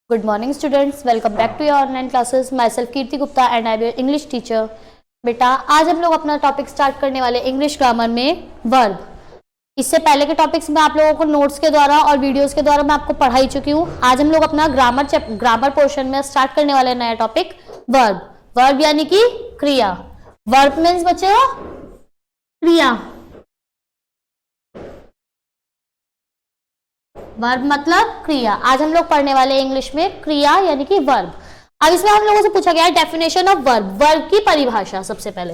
Good morning students, welcome back to your online classes. Myself Kirti Gupta and I am your English teacher. बेटा आज हम लोग अपना topic start करने वाले इंग्लिश ग्रामर में वर्ब। इससे पहले के टॉपिक्स में आप लोगों को नोट्स के द्वारा और वीडियोस के द्वारा मैं आपको पढ़ाई चुकी हूँ। आज हम लोग अपना ग्रामर पोर्शन में स्टार्ट करने वाले नया टॉपिक वर्ब। वर्ब यानी कि क्रिया। वर्ब मीन्स बच्चे क्रिया। वर्ब मतलब क्रिया। आज हम लोग पढ़ने वाले इंग्लिश में क्रिया यानी कि वर्ब। अब इसमें हम लोगों से पूछा गया है डेफिनेशन ऑफ वर्ब। वर्ब की परिभाषा। सबसे पहले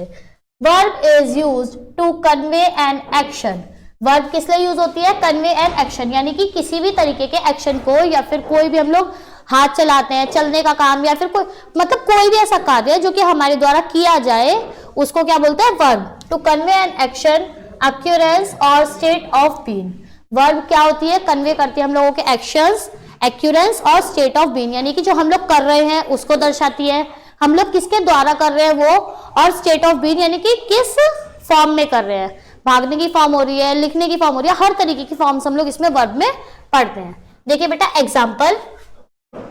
verb is used to convey an action. Verb किस लिए यूज होती है? कन्वे एन एक्शन, यानी कि किसी भी तरीके के एक्शन को, या फिर कोई भी हम लोग हाथ चलाते हैं, चलने का काम, या फिर कोई मतलब कोई भी ऐसा कार्य जो कि हमारे द्वारा किया जाए उसको क्या बोलते हैं? Verb. To convey an action, occurrence और स्टेट ऑफ बीइंग। वर्ब क्या होती है? कन्वे करती है हम लोगों के एक्शंस, एक्यूरेंस और स्टेट ऑफ बीइंग, यानी कि जो हम लोग कर रहे हैं उसको दर्शाती है। हम लोग किसके द्वारा कर रहे हैं वो, और स्टेट ऑफ बीइंग यानी कि किस फॉर्म में कर रहे हैं। भागने की फॉर्म हो रही है, लिखने की फॉर्म हो रही है, हर तरीके की फॉर्म्स हम लोग इसमें वर्ब में पढ़ते हैं। देखिए बेटा example,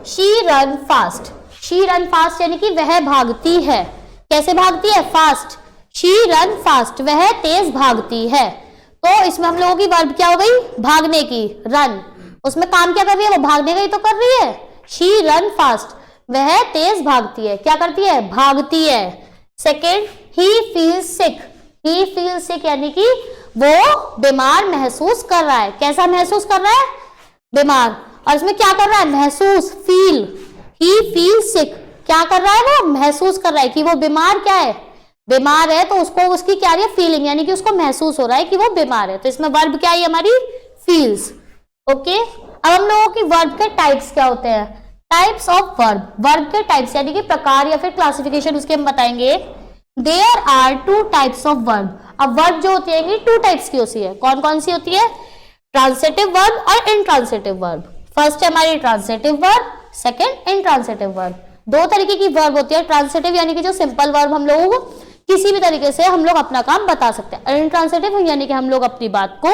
she run fast. She run fast यानी कि वह भागती है। कैसे भागती है? फास्ट। शी रन फास्ट, वह तेज भागती है। तो इसमें हम लोगों की वर्ब क्या हो गई? भागने की, रन। उसमें काम क्या कर रही है? वो भागने का ही तो कर रही है। शी रन फास्ट, वह तेज भागती है। क्या करती है? भागती है। सेकेंड, ही फील सिक। ही फील सिक यानी कि वो बीमार महसूस कर रहा है। कैसा महसूस कर रहा है? बीमार। और इसमें क्या कर रहा है? महसूस, फील। ही फील सिक, क्या कर रहा है? वो महसूस कर रहा है कि वो बीमार क्या है? बीमार है। तो उसको उसकी क्या है? फीलिंग, यानी कि उसको महसूस हो रहा है कि वो बीमार है। तो इसमें वर्ब क्या है हमारी? फील्स। ओके। अब हम लोगों की वर्ब के टाइप्स क्या होते हैं? Types of verb. वर्ब के टाइप्स यानी कि प्रकार या फिर क्लासिफिकेशन उसके हम बताएंगे। There are two types of verb. अब वर्ब जो होती है टू टाइप्स की होती है। कौन कौन सी होती है? ट्रांसिटिव वर्ब और इनट्रांसिटिव वर्ब। फर्स्ट है हमारी ट्रांसिटिव वर्ब, सेकेंड इनट्रांसिटिव वर्ब। दो तरीके की वर्ब होती है। ट्रांसिटिव यानी कि जो सिंपल वर्ब, हम लोगों को किसी भी तरीके से हम लोग अपना काम बता सकते हैं। इनट्रांसिटिव यानी कि हम लोग अपनी बात को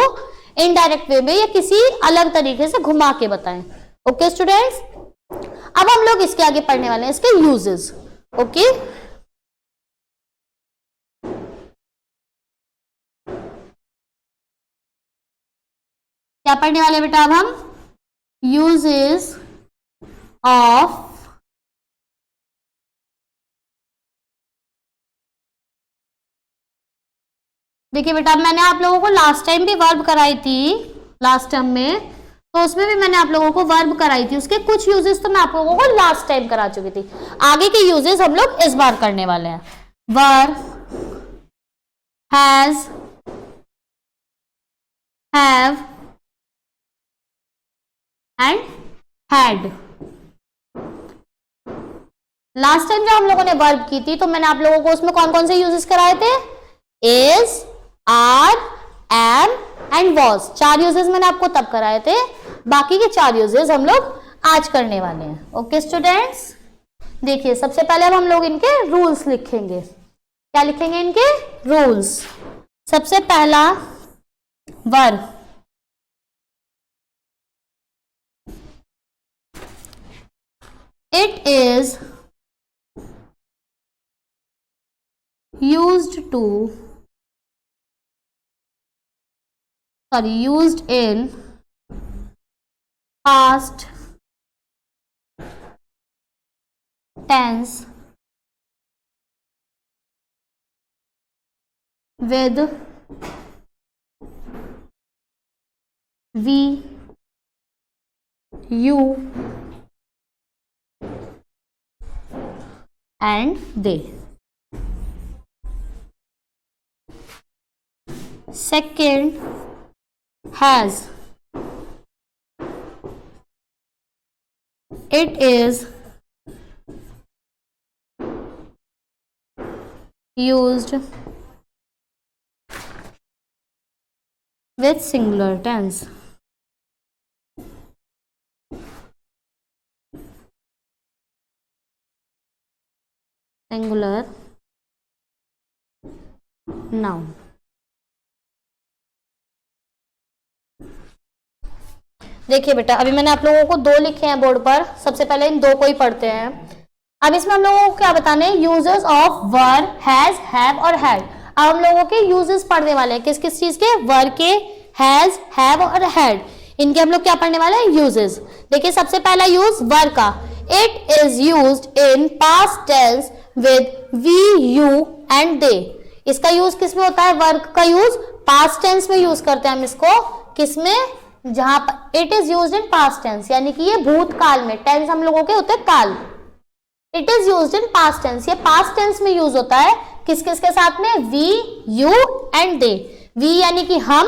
इनडायरेक्ट वे में या किसी अलग तरीके से घुमा के बताएं। ओके स्टूडेंट्स, अब हम लोग इसके आगे पढ़ने वाले हैं इसके यूजेस। ओके, क्या पढ़ने वाले बेटा? अब हम यूजेस ऑफ देखिए बेटा, मैंने आप लोगों को लास्ट टाइम भी वर्ब कराई थी, लास्ट टर्म में, तो उसमें भी मैंने आप लोगों को वर्ब कराई थी। उसके कुछ यूजेस तो मैं आप लोगों को लास्ट टाइम करा चुकी थी। आगे के यूजेस हम लोग इस बार करने वाले हैं। Verb has, have and had. Last time जब हम लोगों ने वर्ब की थी तो मैंने आप लोगों को उसमें कौन कौन से यूजेस कराए थे? Is, are, am and was. 4 uses मैंने आपको तब कराए थे। बाकी के 4 यूजेस हम लोग आज करने वाले हैं। ओके स्टूडेंट्स, देखिए सबसे पहले अब हम लोग इनके रूल्स लिखेंगे। क्या लिखेंगे? इनके रूल्स। सबसे पहला, verb it is used in past tense with we, you and they. Second, has. It is used with singular tense. Singular noun। देखिए बेटा, अभी मैंने आप लोगों को दो लिखे हैं बोर्ड पर, सबसे पहले इन दो को ही पढ़ते हैं। अब इसमें हम लोगों को क्या बताने हैं, uses of verb, has, have और हैड। अब हम लोगों के यूजेस पढ़ने वाले हैं, किस किस चीज के, वर्ब के, हैज, हैव और हैड, इनके हम लोग क्या पढ़ने वाले हैं, यूजेस। देखिए सबसे पहला यूज वर्ब का, it is used in past tense with we, you and they. इसका यूज किसमें होता है, वर्ब का यूज पास्ट टेंस में यूज करते हैं हम इसको, किसमें, जहां पर it is used in past tense, यानी कि ये भूतकाल में, टेंस हम लोगों के होते हैं काल, it is used in past tense, ये पास्ट टेंस में यूज होता है, किस किस के साथ में, we, you and they. We यानी कि हम,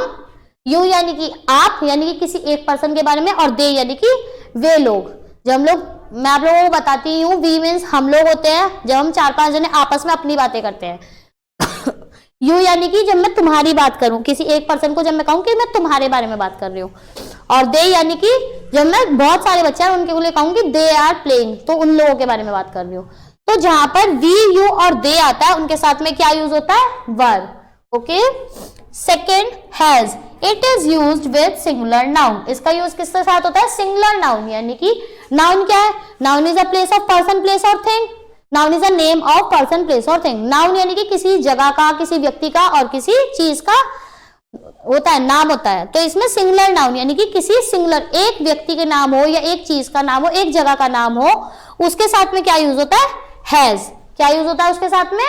यू यानी कि आप, यानी कि किसी एक पर्सन के बारे में, और दे यानी कि वे लोग। जब हम लोग, मैं आप लोगों को बताती हूँ, वी मीन्स हम लोग होते हैं, जब हम चार पांच जने आपस में अपनी बातें करते हैं। यू यानी कि जब मैं तुम्हारी बात करूं, किसी एक पर्सन को जब मैं कहूं कि मैं तुम्हारे बारे में बात कर रही हूँ। और दे यानी कि जब मैं बहुत सारे बच्चे हैं उनके लिए कहूंगी दे आर प्लेइंग, तो उन लोगों के बारे में बात कर रही हूँ। तो जहां पर वी, यू और दे आता है, उनके साथ में क्या यूज होता है, verb. Okay. Second, has, it is used with singular noun. इसका यूज किसके साथ होता है, सिंगुलर नाउन, यानी कि नाउन क्या है, noun is a place of person, place और thing. Noun is a name of person, place और थिंग। नाउन यानी कि किसी जगह का, किसी व्यक्ति का और किसी चीज का होता है, नाम होता है। तो इसमें सिंगुलर नाउन यानी कि किसी सिंगुलर, एक व्यक्ति के नाम हो या एक चीज का नाम हो, एक जगह का नाम हो, उसके साथ में क्या यूज होता है, हैज। क्या यूज होता है उसके साथ में,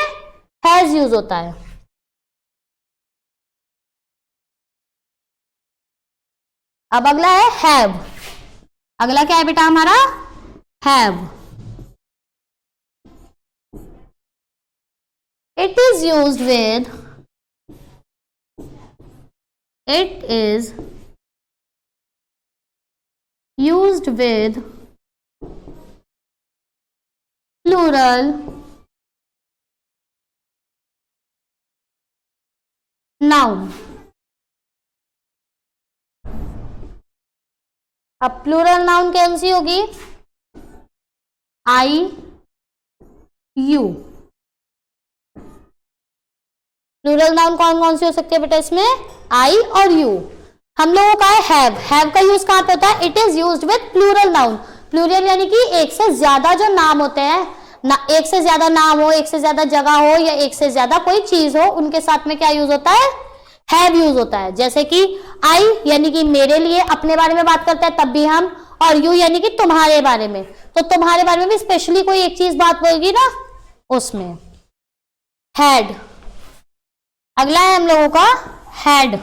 हैज यूज होता है। अब अगला है हैव। अगला क्या है बेटा हमारा, have. It is used with, it is used with plural noun। अब प्लूरल नाउन कौन सी होगी, आई, यू। प्लूरल नाउन कौन कौन सी हो सकती है बेटा इसमें, आई और यू। हम लोगों का है हैव। हैव का यूज कहां पे होता है, it is used with plural noun. Plural यानी कि एक से ज्यादा जो नाम होते हैं ना, एक से ज्यादा नाम हो, एक से ज्यादा जगह हो या एक से ज्यादा कोई चीज हो, उनके साथ में क्या यूज होता है, हैव यूज होता है। जैसे कि आई यानी कि मेरे लिए, अपने बारे में बात करते हैं तब भी हम, और यू यानी कि तुम्हारे बारे में, तो तुम्हारे बारे में भी स्पेशली कोई एक चीज बात होगी ना, उसमें हैड। अगला है हम लोगों का had.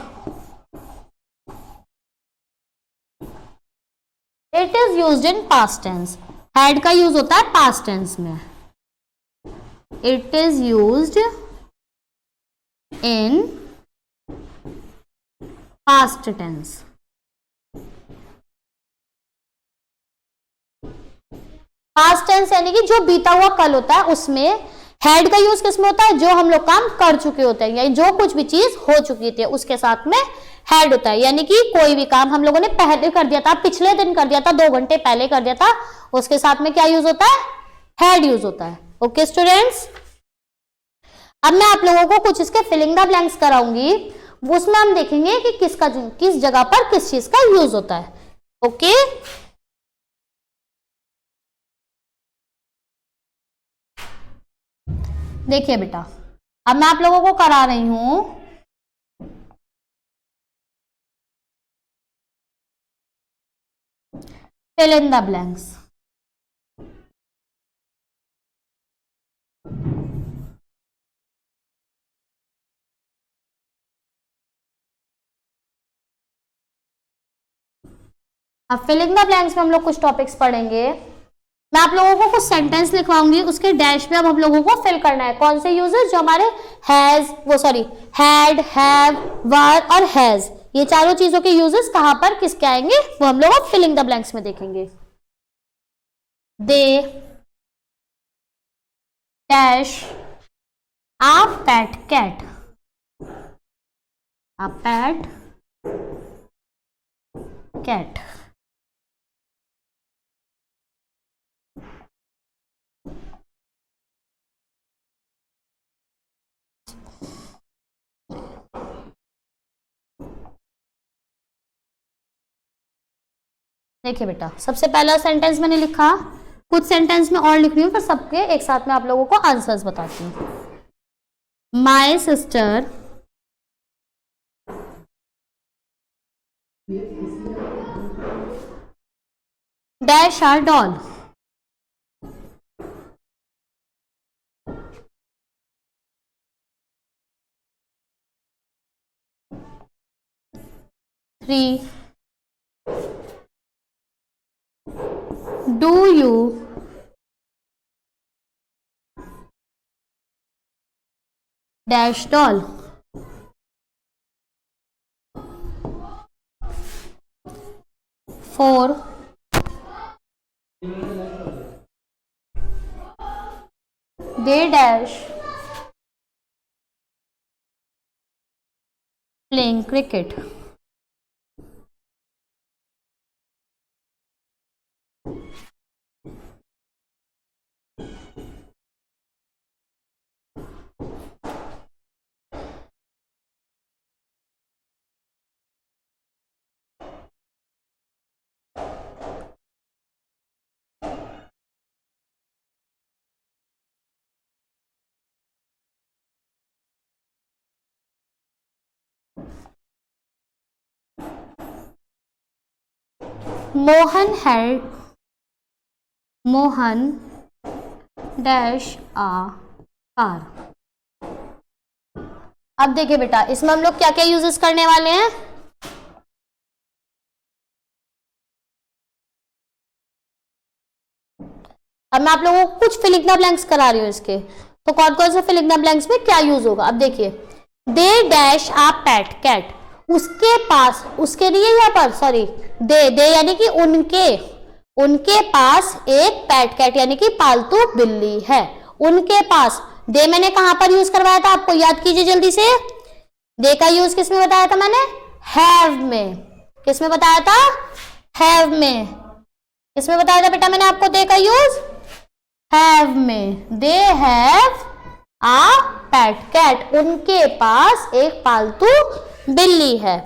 It is used in past tense. Had का यूज होता है पास्ट टेंस में। It is used in past tense. Past tense यानी कि जो बीता हुआ कल होता है, उसमें हैड का यूज किसमें होता है, जो हम लोग काम कर चुके होते हैं, यानी जो कुछ भी चीज हो चुकी थी उसके साथ में हैड होता है। यानी कि कोई भी काम हम लोगों ने पहले कर दिया था, पिछले दिन कर दिया था, 2 घंटे पहले कर दिया था, उसके साथ में क्या यूज होता है, हैड यूज होता है। ओके स्टूडेंट्स, अब मैं आप लोगों को कुछ इसके फिलिंग द ब्लैंक्स कराऊंगी, उसमें हम देखेंगे कि किस जगह पर किस चीज का यूज होता है। ओके, देखिए बेटा, अब मैं आप लोगों को करा रही हूं fill in the blanks। अब fill in the blanks में हम लोग कुछ टॉपिक्स पढ़ेंगे। मैं आप लोगों को कुछ सेंटेंस लिखवाऊंगी, उसके डैश पे अब हम लोगों को फिल करना है कौन से यूजेस, जो हमारे हैज, हैड, हैव, वर और हैज, ये चारों चीजों के यूजेस कहां पर किसके आएंगे, वो हम लोग फिलिंग द ब्लैंक्स में देखेंगे। They dash a pet cat, a pet cat। देखिए बेटा, सबसे पहला सेंटेंस मैंने लिखा, कुछ सेंटेंस में और लिख रही हूँ, फिर सबके एक साथ में आप लोगों को आंसर्स बताती हूँ। My sister dash are doll. Three, do you dash doll. 4, they dash playing cricket. Mohan dash a car. अब देखिए बेटा, इसमें हम लोग क्या क्या यूजेस करने वाले हैं। अब मैं आप लोगों को कुछ फिल इन द ब्लैंक्स करा रही हूँ इसके, तो कौन कौन से फिल इन द ब्लैंक्स में क्या यूज होगा। अब देखिए, they dash uh pet cat, उसके पास, उसके लिए यहाँ पर सॉरी दे यानी कि उनके पास एक पेट कैट यानी कि पालतू बिल्ली है। उनके पास, दे मैंने कहां पर यूज करवाया था, आपको याद कीजिए जल्दी से। दे का यूज किस में बताया था मैंने, हैव में। किस में बताया था, हैव में। किसमें बताया था बेटा मैंने आपको दे का यूज, हैव में। They have uh pet cat, उनके पास एक पालतू बिल्ली है।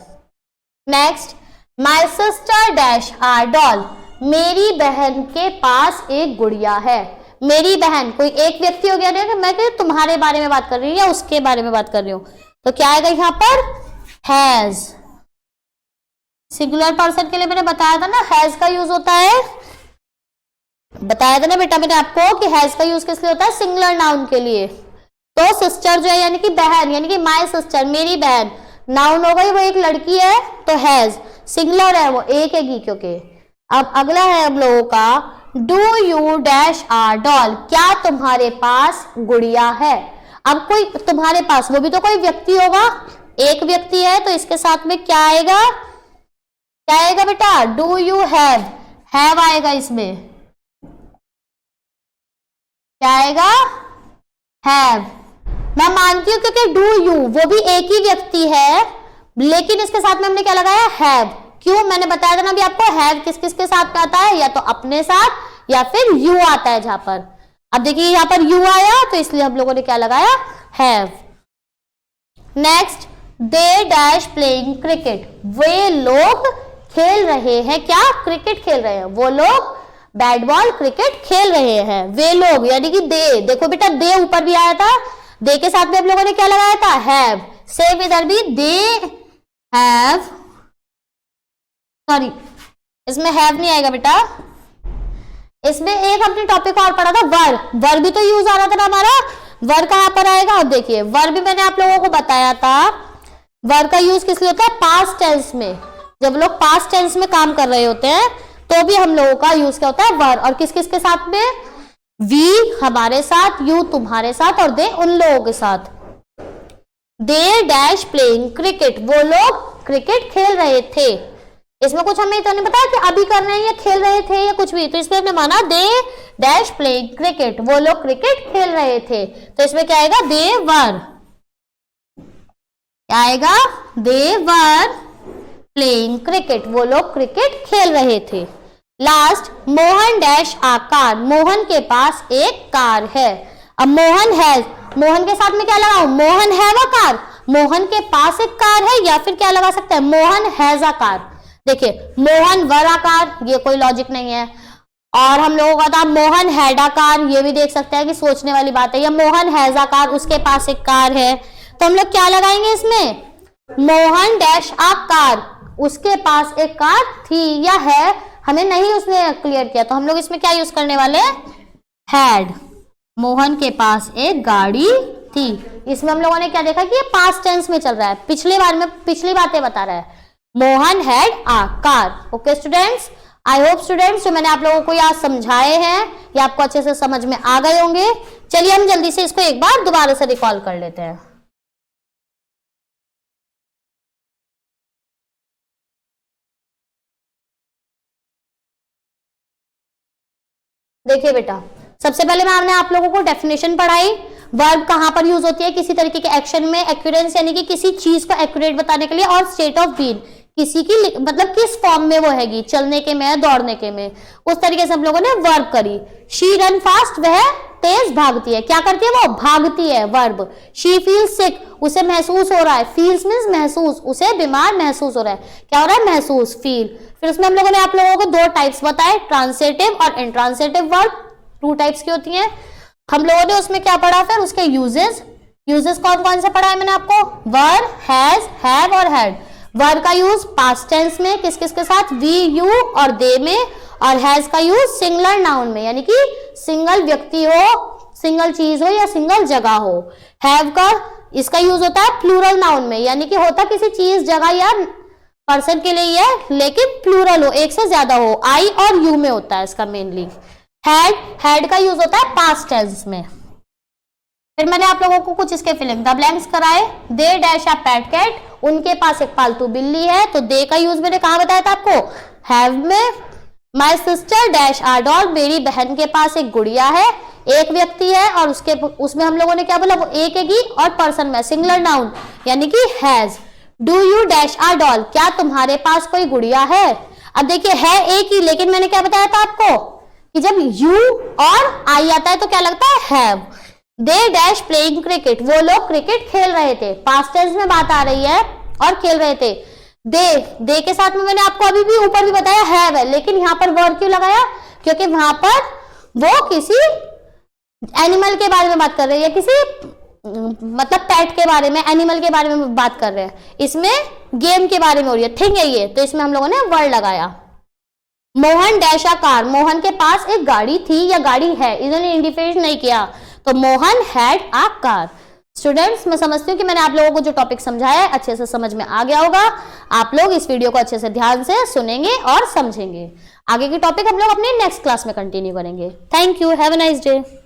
Next, my sister dash are doll, मेरी बहन के पास एक गुड़िया है। मेरी बहन कोई एक व्यक्ति हो गया ना, मैं तुम्हारे बारे में बात कर रही हूँ या उसके बारे में बात कर रही हूँ, तो क्या आएगा यहाँ पर, हैज। सिंगुलर पर्सन के लिए मैंने बताया था ना, हैज का यूज होता है, बताया था ना बेटा मैंने आपको कि हैज का यूज किस लिए होता है, सिंगुलर नाउन के लिए। तो सिस्टर जो है यानी कि बहन, यानी कि माई सिस्टर मेरी बहन, नाउन हो गई, वो एक लड़की है तो हैज, सिंगुलर है वो एक है क्योंकि। अब अगला है हम लोगों का, do you dash are doll, क्या तुम्हारे पास गुड़िया है। अब कोई तुम्हारे पास, वो भी तो कोई व्यक्ति होगा, एक व्यक्ति है, तो इसके साथ में क्या आएगा, क्या आएगा बेटा, डू यू हैव आएगा इसमें, क्या आएगा, हैव। मैं मानती हूं क्योंकि डू यू वो भी एक ही व्यक्ति है, लेकिन इसके साथ में हमने क्या लगाया, हैव। क्यों, मैंने बताया था ना अभी आपको, हैव किस किस के साथ में आता है, या तो अपने साथ या फिर यू आता है जहां पर। अब देखिए यहाँ पर यू आया, तो इसलिए हम लोगों ने क्या लगाया, have. Next, they dash playing cricket, वे लोग खेल रहे हैं, क्या, क्रिकेट खेल रहे हैं। वो लोग बैट बॉल क्रिकेट खेल रहे हैं, वे लोग यानी कि दे। देखो बेटा, दे ऊपर भी आया था, दे के साथ में हम लोगों ने क्या लगाया था, हैव। सेम इधर भी, दे हैव, सॉरी इसमें हैव नहीं आएगा बेटा, इसमें एक अपने टॉपिक और पढ़ा था, वर भी तो यूज आ रहा था ना हमारा, वर कहां पर आएगा। अब देखिए, वर भी मैंने आप लोगों को बताया था, वर का यूज किस लिए होता है, पास्ट टेंस में। जब लोग पास्ट टेंस में काम कर रहे होते हैं तो भी हम लोगों का यूज क्या होता है, वर। और किस किस के साथ में, वी हमारे साथ, यू तुम्हारे साथ, और दे उन लोगों के साथ। दे डैश प्लेइंग क्रिकेट, वो लोग क्रिकेट खेल रहे थे। इसमें कुछ हमें तो नहीं पता कि अभी कर रहे हैं या खेल रहे थे या कुछ भी, तो इसलिए हमने माना दे डैश प्लेइंग क्रिकेट, वो लोग क्रिकेट खेल रहे थे। तो इसमें क्या आएगा, दे वर, क्या आएगा, दे वर प्लेइंग क्रिकेट, वो लोग क्रिकेट खेल रहे थे। Last, Mohan dash a car, Mohan के पास एक कार है। अब मोहन हैज, मोहन के साथ में क्या लगाऊं, Mohan have a car, Mohan के पास एक कार है, या फिर क्या लगा सकते हैं, मोहन हैज अ कार। देखिए मोहन वर आकार, ये कोई लॉजिक नहीं है। और हम लोगों का था मोहन हैड आ कार, ये भी देख सकते हैं कि सोचने वाली बात है। या मोहन हैज आ कार, उसके पास एक कार है, तो हम लोग क्या लगाएंगे इसमें, मोहन डैश आ कार, उसके पास एक कार थी या है, हमें नहीं उसने क्लियर किया, तो हम लोग इसमें क्या यूज करने वाले, हैड। मोहन के पास एक गाड़ी थी, इसमें हम लोगों ने क्या देखा कि ये पास्ट टेंस में चल रहा है, पिछली बातें बता रहा है। Mohan had a car. Okay students, I hope students जो मैंने आप लोगों को यहाँ समझाए हैं ये आपको अच्छे से समझ में आ गए होंगे। चलिए हम जल्दी से इसको एक बार दोबारा से रिकॉल कर लेते हैं। देखिए बेटा, सबसे पहले मैंने आप लोगों को डेफिनेशन पढ़ाई, वर्ब कहां पर यूज होती है किसी तरीके के एक्शन में, एक्यूरेंस यानी कि किसी चीज को एक्यूरेट बताने के लिए, और स्टेट ऑफ बीइंग किसी की मतलब किस फॉर्म में वो हैगी, चलने के में, दौड़ने के में, उस तरीके से हम लोगों ने वर्ब करी। शी रन फास्ट, वह तेज भागती है, क्या करती है वो, भागती है, वर्ब। शी फील्स सिक, उसे महसूस हो रहा है, फील्स मींस महसूस, उसे बीमार महसूस हो रहा है, क्या हो रहा है, महसूस, फील। फिर उसमें हम लोगों ने आप लोगों को दो टाइप्स बताए, ट्रांसिटिव और इंट्रांसिटिव वर्ब, 2 टाइप्स की होती हैं। हम लोगों ने उसमें क्या पढ़ा, फिर उसके यूजेस कौन कौन से पढ़ा है मैंने आपको, वर, हैज, हैव और हैड। वर का यूज पास्ट टेंस में किस किस के साथ, वी, यू और दे में, और हैज का यूज सिंगुलर नाउन में यानी कि सिंगल व्यक्ति हो, सिंगल चीज हो या सिंगल जगह हो। हैव का इसका यूज होता है प्लूरल नाउन में, यानी कि होता किसी चीज, जगह या पर्सन के लिए है, लेकिन प्लूरल हो, एक से ज्यादा हो, आई और यू में होता है इसका मेनली। हैड का यूज होता है पास्ट टेंस में। फिर मैंने आप लोगों को कुछ इसके फिलिंग द ब्लैंक्स कराए। They dash a pet cat, उनके पास एक पालतू बिल्ली है, तो दे का यूज मैंने कहा बताया था आपको, हैव में। My sister dash a dog, मेरी बहन के पास एक गुड़िया है, एक व्यक्ति है और उसमें हम लोगों ने क्या बोला, वो एक है और पर्सन में सिंगुलर नाउन यानी कि has. Do you dash a doll, क्या तुम्हारे पास कोई गुड़िया है। अब देखिए है एक ही, लेकिन मैंने क्या बताया था आपको कि जब यू और आई आता है तो क्या लगता है, have. They dash playing cricket, वो लोग क्रिकेट खेल रहे थे, पास्ट टेंस में बात आ रही है और खेल रहे थे। दे के साथ में मैंने आपको अभी भी ऊपर भी बताया हैव है, लेकिन यहां पर वर्ब क्यों लगाया, क्योंकि वहां पर वो किसी एनिमल के बारे में बात कर रहे हैं या किसी मतलब पेट के बारे में, एनिमल के बारे में बात कर रहे हैं, इसमें गेम के बारे में हो रही है, थिंग है ये, तो इसमें हम लोगों ने वर्ड लगाया। Mohan dash a car, Mohan के पास एक गाड़ी थी या गाड़ी है, इन्होंने इंडिफरेंस नहीं किया, तो Mohan had a car. Students मैं समझती हूँ कि मैंने आप लोगों को जो टॉपिक समझाया है अच्छे से समझ में आ गया होगा। आप लोग इस वीडियो को अच्छे से ध्यान से सुनेंगे और समझेंगे। आगे की टॉपिक हम लोग अपने नेक्स्ट क्लास में कंटिन्यू करेंगे। Thank you, have a nice day.